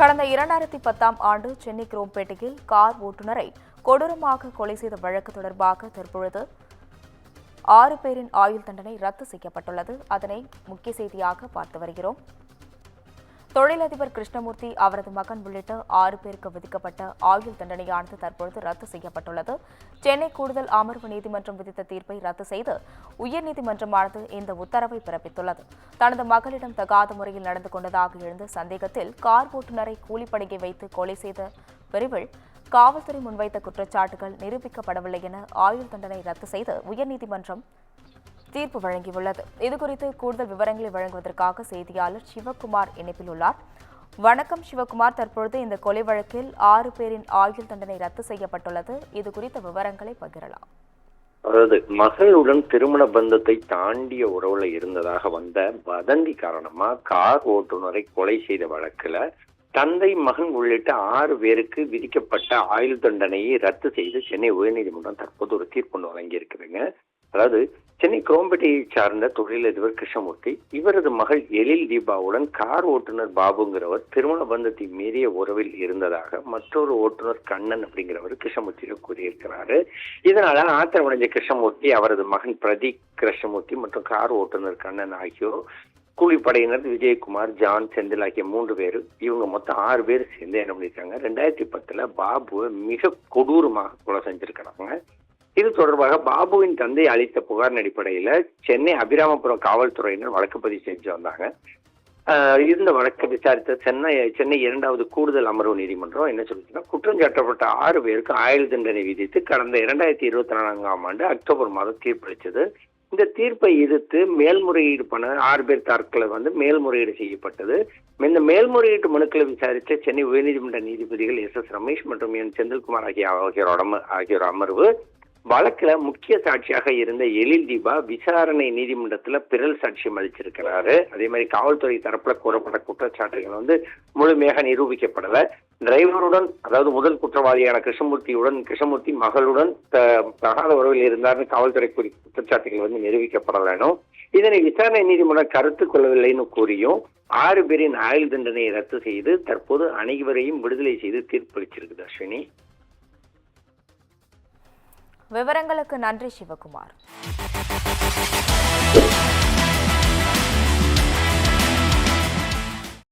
கடந்த 2010ஆம் ஆண்டு சென்னை குரோம்பேட்டையில் கார் ஓட்டுநரை கொடூரமாக கொலை செய்த வழக்கு தொடர்பாக தற்பொழுது 6 பேரின் ஆயுள் தண்டனை ரத்து செய்யப்பட்டுள்ளது. அதனை முக்கிய செய்தியாக பார்த்து வருகிறோம். தொழிலதிபர் கிருஷ்ணமூர்த்தி, அவரது மகன் உள்ளிட்ட 6 பேருக்கு விதிக்கப்பட்ட ஆயுள் தண்டனையானது தற்பொழுது ரத்து செய்யப்பட்டுள்ளது. சென்னை கூடுதல் அமர்வு நீதிமன்றம் விதித்த தீர்ப்பை ரத்து செய்து உயர்நீதிமன்றமானது இந்த உத்தரவை பிறப்பித்துள்ளது. தனது மகளிடம் தகாத முறையில் நடந்து கொண்டதாக எழுந்த சந்தேகத்தில் கார் ஓட்டுநரை கூலிப்படையை வைத்து கொலை செய்த பிரிவில் காவல்துறை முன்வைத்த குற்றச்சாட்டுகள் நிரூபிக்கப்படவில்லை என ஆயுள் தண்டனை ரத்து செய்து உயர்நீதிமன்றம் தீர்ப்பு வழங்கியுள்ளது. இதுகுறித்து கூடுதல் விவரங்களை வழங்குவதற்காக செய்தியாளர் சிவக்குமார் இணைப்பில் உள்ளார். வணக்கம் சிவக்குமார், தற்பொழுது இந்த கொலை வழக்கில் 6 பேரின் ஆயுள் தண்டனை ரத்து செய்யப்பட்டுள்ளது. இது குறித்த விவரங்களை பகிரலாம். அதாவது மகளுடன் திருமண பந்தத்தை தாண்டிய உறவுல இருந்ததாக வந்த வதந்தி காரணமா கார் ஓட்டுநரை கொலை செய்த வழக்குல தந்தை, மகன் உள்ளிட்ட 6 பேருக்கு விதிக்கப்பட்ட ஆயுள் தண்டனையை ரத்து செய்து சென்னை உயர்நீதிமன்றம் தற்போது ஒரு தீர்ப்பு வழங்கியிருக்குதுங்க. அதாவது சென்னை குரோம்பேட்டையை சார்ந்த தொழிலதிபர் கிருஷ்ணமூர்த்தி, இவரது மகள் எழில் தீபாவுடன் கார் ஓட்டுநர் பாபுங்கிறவர் திருமண பந்தத்தை மீறிய உறவில் இருந்ததாக மற்றொரு ஓட்டுநர் கண்ணன் அப்படிங்கிறவர் கிருஷ்ணமூர்த்தியிடம் கூறியிருக்கிறாரு. இதனால ஆத்திரமடைஞ்ச கிருஷ்ணமூர்த்தி, அவரது மகன் பிரதீப் கிருஷ்ணமூர்த்தி மற்றும் கார் ஓட்டுநர் கண்ணன் ஆகியோர் கூலிப்படையினர் விஜயகுமார், ஜான், செந்தில் ஆகிய 3 பேர், இவங்க மொத்தம் 6 பேர் சேர்ந்து என்ன பண்ணியிருக்காங்க, 2010 பாபுவை மிக கொடூரமாக கொலை செஞ்சிருக்கிறாங்க. இது தொடர்பாக பாபுவின் தந்தை அளித்த புகாரின் அடிப்படையில சென்னை அபிராமபுரம் காவல்துறையினர் வழக்கு பதிவு செஞ்சு வந்தாங்க. இந்த வழக்கை விசாரித்த சென்னை 2வது கூடுதல் அமர்வு நீதிமன்றம் என்ன சொல்லிச்சுன்னா, குற்றம் சாட்டப்பட்ட 6 பேருக்கு ஆயுள் தண்டனை விதித்து கடந்த 2024ஆம் ஆண்டு அக்டோபர் மாதம் தீர்ப்பளித்தது. இந்த தீர்ப்பை எதிர்த்து மேல்முறையீடு பண்ண 6 பேர் தரப்புல மேல்முறையீடு செய்யப்பட்டது. இந்த மேல்முறையீட்டு மனுக்களை விசாரித்த சென்னை உயர்நீதிமன்ற நீதிபதிகள் எஸ். ரமேஷ் மற்றும் என். செந்தில்குமார் ஆகியோர் அமர்வு வழக்குல முக்கிய சாட்சியாக இருந்த எழில் தீபா விசாரணை நீதிமன்றத்துல பிறல் சாட்சியம் அளிச்சிருக்கிறாரு. அதே மாதிரி காவல்துறை தரப்புல கூறப்பட்ட குற்றச்சாட்டுகள் முழுமையாக நிரூபிக்கப்படல. டிரைவருடன், அதாவது முதல் குற்றவாளியான கிருஷ்ணமூர்த்தி மகளுடன் தகாத உறவில் இருந்தார்னு காவல்துறை குற்றச்சாட்டுகள் நிரூபிக்கப்படலனும், இதனை விசாரணை நீதிமன்றம் கருத்து கொள்ளவில்லைன்னு கூறியும் 6 பேரின் ஆயுள் தண்டனையை ரத்து செய்து தற்போது அனைவரையும் விடுதலை செய்து தீர்ப்பளிச்சிருக்குது. அஸ்வினி, விவரங்களுக்கு நன்றி சிவகுமார்.